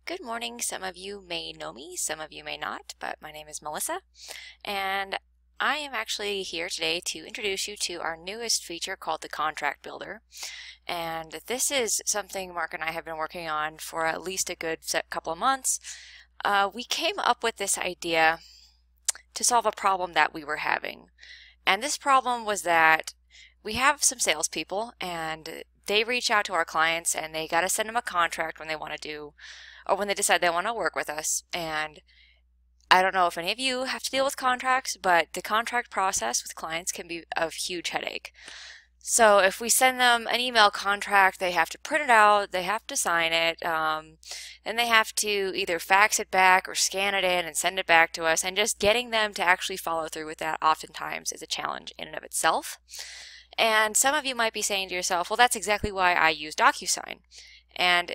Good morning. Some of you may know me, some of you may not, but my name is Melissa, and I am actually here today to introduce you to our newest feature called the Contract Builder. And this is something Mark and I have been working on for at least a good couple of months. We came up with this idea to solve a problem that we were having. And this problem was that we have some salespeople and they reach out to our clients and they got to send them a contract when they want to do, or when they decide they want to work with us. And I don't know if any of you have to deal with contracts, but the contract process with clients can be a huge headache. So if we send them an email contract, they have to print it out, they have to sign it, and they have to either fax it back or scan it in and send it back to us. And just getting them to actually follow through with that oftentimes is a challenge in and of itself. And some of you might be saying to yourself, well, that's exactly why I use DocuSign. And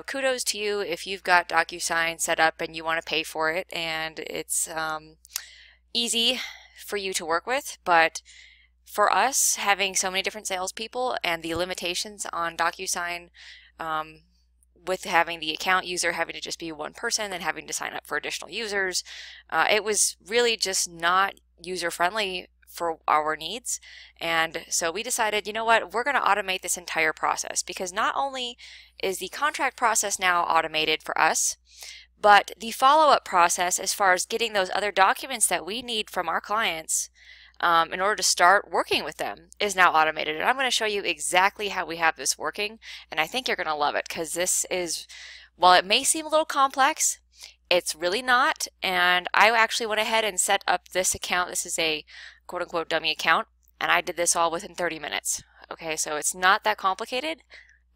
kudos to you if you've got DocuSign set up and you want to pay for it and it's easy for you to work with. But for us, having so many different salespeople and the limitations on DocuSign, with having the account user having to just be one person and having to sign up for additional users, it was really just not user-friendly for our needs. And so we decided, you know what, we're going to automate this entire process, because not only is the contract process now automated for us, but the follow-up process as far as getting those other documents that we need from our clients in order to start working with them is now automated. And I'm going to show you exactly how we have this working, and I think you're going to love it, because this is, while it may seem a little complex, it's really not. And I actually went ahead and set up this account. This is a quote-unquote dummy account, and I did this all within 30 minutes. Okay, so it's not that complicated,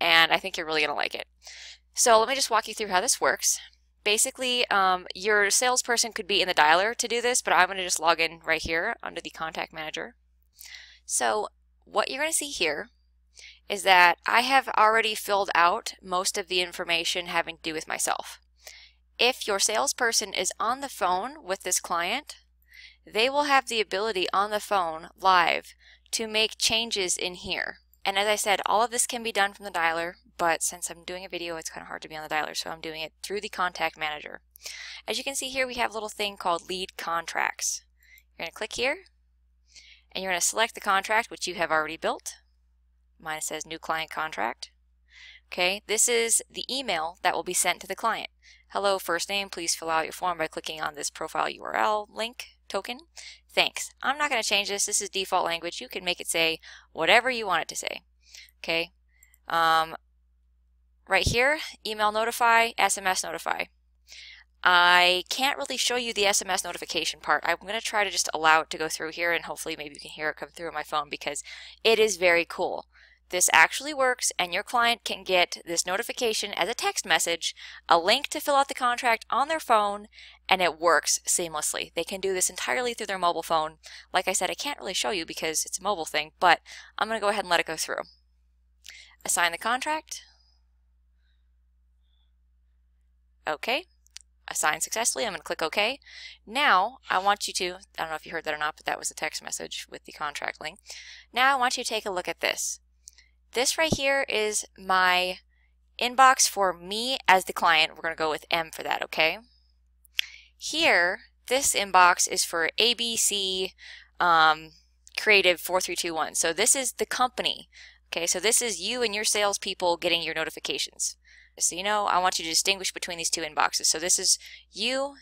and I think you're really going to like it. So let me just walk you through how this works. Basically, your salesperson could be in the dialer to do this, but I'm going to just log in right here under the Contact Manager. So what you're going to see here is that I have already filled out most of the information having to do with myself. If your salesperson is on the phone with this client, they will have the ability on the phone live to make changes in here. And as I said, all of this can be done from the dialer, but since I'm doing a video, it's kind of hard to be on the dialer, so I'm doing it through the Contact Manager. As you can see here, we have a little thing called Lead Contracts. You're going to click here, and you're going to select the contract, which you have already built. Mine says New Client Contract. Okay, this is the email that will be sent to the client. Hello, first name, please fill out your form by clicking on this profile URL link token. Thanks. I'm not going to change this. This is default language. You can make it say whatever you want it to say. Okay. Right here, email notify, SMS notify. I can't really show you the SMS notification part. I'm going to try to just allow it to go through here, and hopefully maybe you can hear it come through on my phone, because it is very cool. This actually works, and your client can get this notification as a text message, a link to fill out the contract on their phone, and it works seamlessly. They can do this entirely through their mobile phone. Like I said, I can't really show you because it's a mobile thing, but I'm going to go ahead and let it go through. Assign the contract. Okay. Assign successfully. I'm going to click OK. Now, I want you to, I don't know if you heard that or not, but that was a text message with the contract link. Now I want you to take a look at this. This right here is my inbox for me as the client. We're going to go with M for that, okay? Here, this inbox is for ABC Creative 4321. So this is the company. Okay, so this is you and your salespeople getting your notifications. So you know, I want you to distinguish between these two inboxes. So this is you,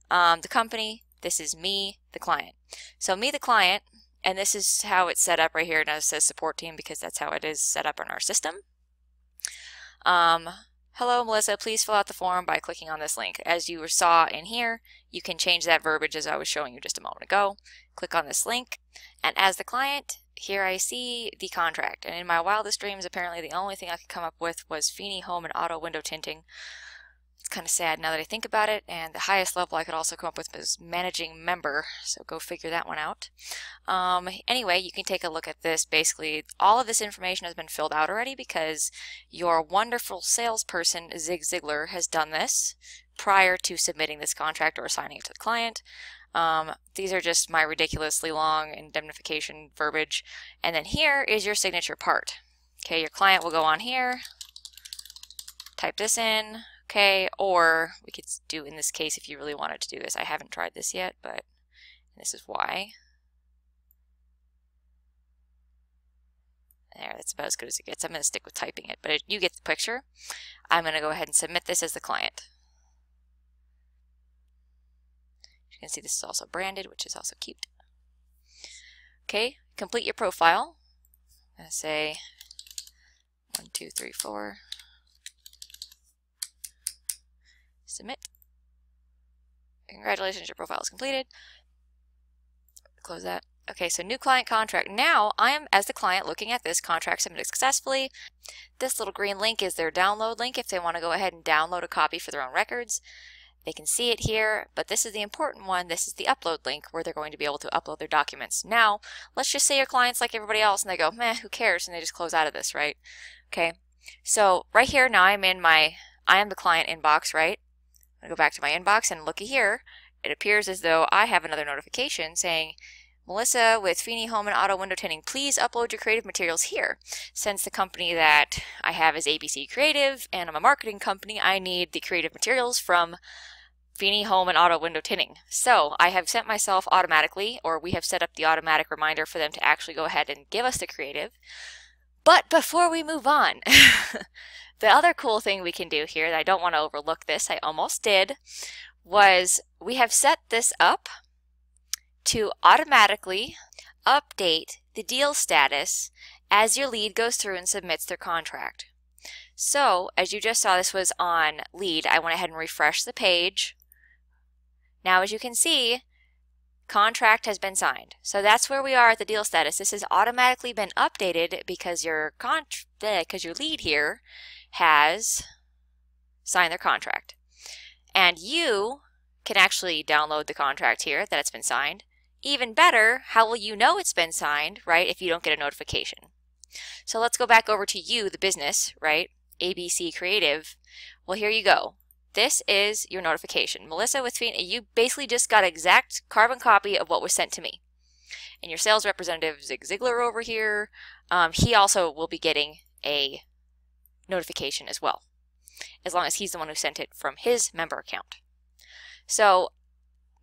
the company. This is me, the client. So me, the client. And this is how it's set up right here. Now it says support team because that's how it is set up in our system. Hello, Melissa, please fill out the form by clicking on this link. As you saw in here, you can change that verbiage as I was showing you just a moment ago. Click on this link. And as the client, here I see the contract. And in my wildest dreams, apparently the only thing I could come up with was Feeney Home and Auto Window Tinting. It's kind of sad now that I think about it, and the highest level I could also come up with was managing member, so go figure that one out. Anyway, you can take a look at this. Basically, all of this information has been filled out already because your wonderful salesperson, Zig Ziglar, has done this prior to submitting this contract or assigning it to the client. These are just my ridiculously long indemnification verbiage. And then here is your signature part. Okay, your client will go on here, type this in, Okay, or we could do in this case if you really wanted to do this. I haven't tried this yet, but this is why. There, that's about as good as it gets. I'm going to stick with typing it, but you get the picture. I'm going to go ahead and submit this as the client. You can see this is also branded, which is also cute. Okay, complete your profile. I'm going to say 1, 2, 3, 4. Submit. Congratulations, your profile is completed. Close that. Okay, so new client contract. Now I am, as the client, looking at this contract submitted successfully. This little green link is their download link if they want to go ahead and download a copy for their own records. They can see it here, but this is the important one. This is the upload link where they're going to be able to upload their documents. Now, let's just say your client's like everybody else and they go, meh, who cares? And they just close out of this, right? Okay, so right here now I am the client inbox, right? I'm going to go back to my inbox and looky here. It appears as though I have another notification saying, Melissa with Feeney Home and Auto Window Tinting, please upload your creative materials here. Since the company that I have is ABC Creative and I'm a marketing company, I need the creative materials from Feeney Home and Auto Window Tinting. So I have sent myself automatically, or we have set up the automatic reminder for them to actually go ahead and give us the creative. But before we move on, the other cool thing we can do here, that I don't want to overlook this, I almost did, was we have set this up to automatically update the deal status as your lead goes through and submits their contract. So, as you just saw, this was on lead. I went ahead and refreshed the page. Now, as you can see, contract has been signed. So that's where we are at the deal status. This has automatically been updated because your lead here has signed their contract. And you can actually download the contract here that it's been signed. Even better, how will you know it's been signed, right, if you don't get a notification? So let's go back over to you, the business, right, ABC Creative. Well, here you go. This is your notification. Melissa with Feeney, you basically just got an exact carbon copy of what was sent to me. And your sales representative, Zig Ziglar over here, he also will be getting a notification as well, as long as he's the one who sent it from his member account. So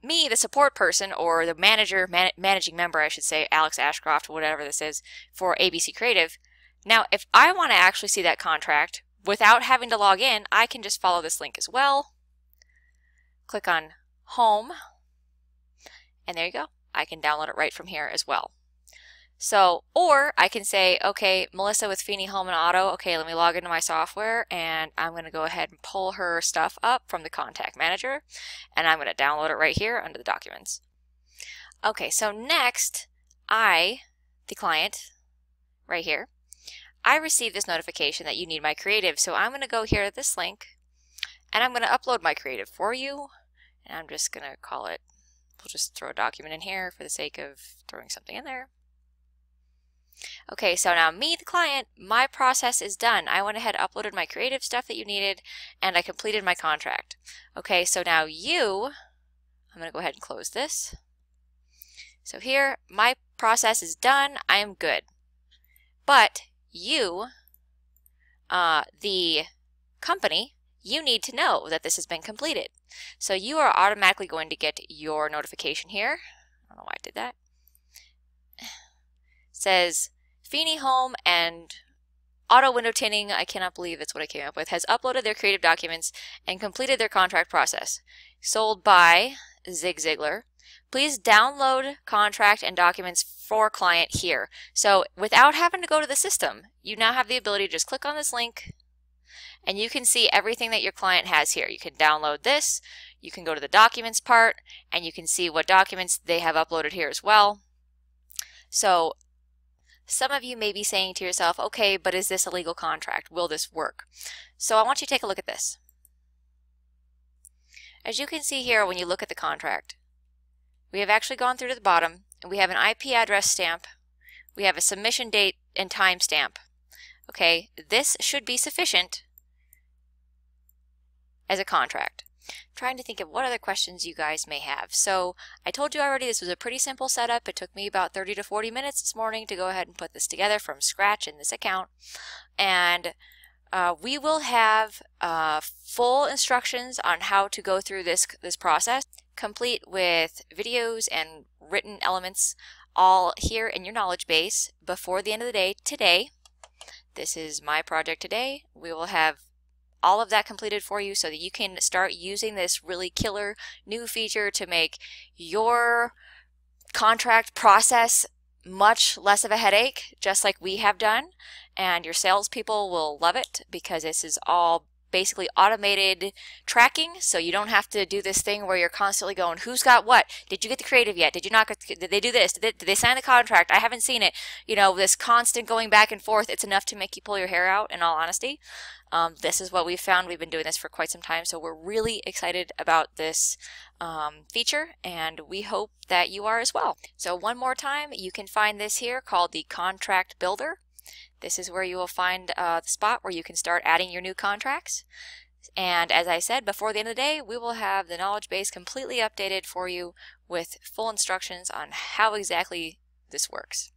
me, the support person, or the managing member, I should say, Alex Ashcroft, whatever this is, for ABC Creative. Now, if I want to actually see that contract without having to log in, I can just follow this link as well. Click on Home, and there you go. I can download it right from here as well. So, or I can say, okay, Melissa with Feeney Home and Auto, okay, let me log into my software, and I'm going to go ahead and pull her stuff up from the Contact Manager, and I'm going to download it right here under the Documents. Okay, so next, the client, right here, I received this notification that you need my creative, so I'm going to go here to this link, and I'm going to upload my creative for you, and I'm just going to call it, we'll just throw a document in here for the sake of throwing something in there. Okay, so now me, the client, my process is done. I went ahead, uploaded my creative stuff that you needed, and I completed my contract. Okay, so now you, I'm going to go ahead and close this. So here, my process is done. I am good. But you, the company, you need to know that this has been completed. So you are automatically going to get your notification here. I don't know why I did that. Says Feeney Home and Auto Window Tinting, I cannot believe that's what I came up with, has uploaded their creative documents and completed their contract process. Sold by Zig Ziglar. Please download contract and documents for client here. So without having to go to the system, you now have the ability to just click on this link and you can see everything that your client has here. You can download this, you can go to the documents part, and you can see what documents they have uploaded here as well. So some of you may be saying to yourself, okay, but is this a legal contract? Will this work? So I want you to take a look at this. As you can see here, when you look at the contract, we have actually gone through to the bottom, and we have an IP address stamp, we have a submission date and time stamp. Okay, this should be sufficient as a contract. I'm trying to think of what other questions you guys may have. So I told you already this was a pretty simple setup. It took me about 30 to 40 minutes this morning to go ahead and put this together from scratch in this account. And We will have full instructions on how to go through this process, complete with videos and written elements, all here in your knowledge base before the end of the day today. This is my project today. We will have all of that completed for you so that you can start using this really killer new feature to make your contract process much less of a headache, just like we have done. And your salespeople will love it because this is all basically automated tracking, so you don't have to do this thing where you're constantly going, who's got what? Did you get the creative yet? Did you not get, did they do this? Did they sign the contract? I haven't seen it. You know, this constant going back and forth, it's enough to make you pull your hair out, in all honesty. This is what we've found. We've been doing this for quite some time, so we're really excited about this feature, and we hope that you are as well. So one more time, you can find this here called the Contract Builder. This is where you will find the spot where you can start adding your new contracts. And as I said, before the end of the day, we will have the knowledge base completely updated for you with full instructions on how exactly this works.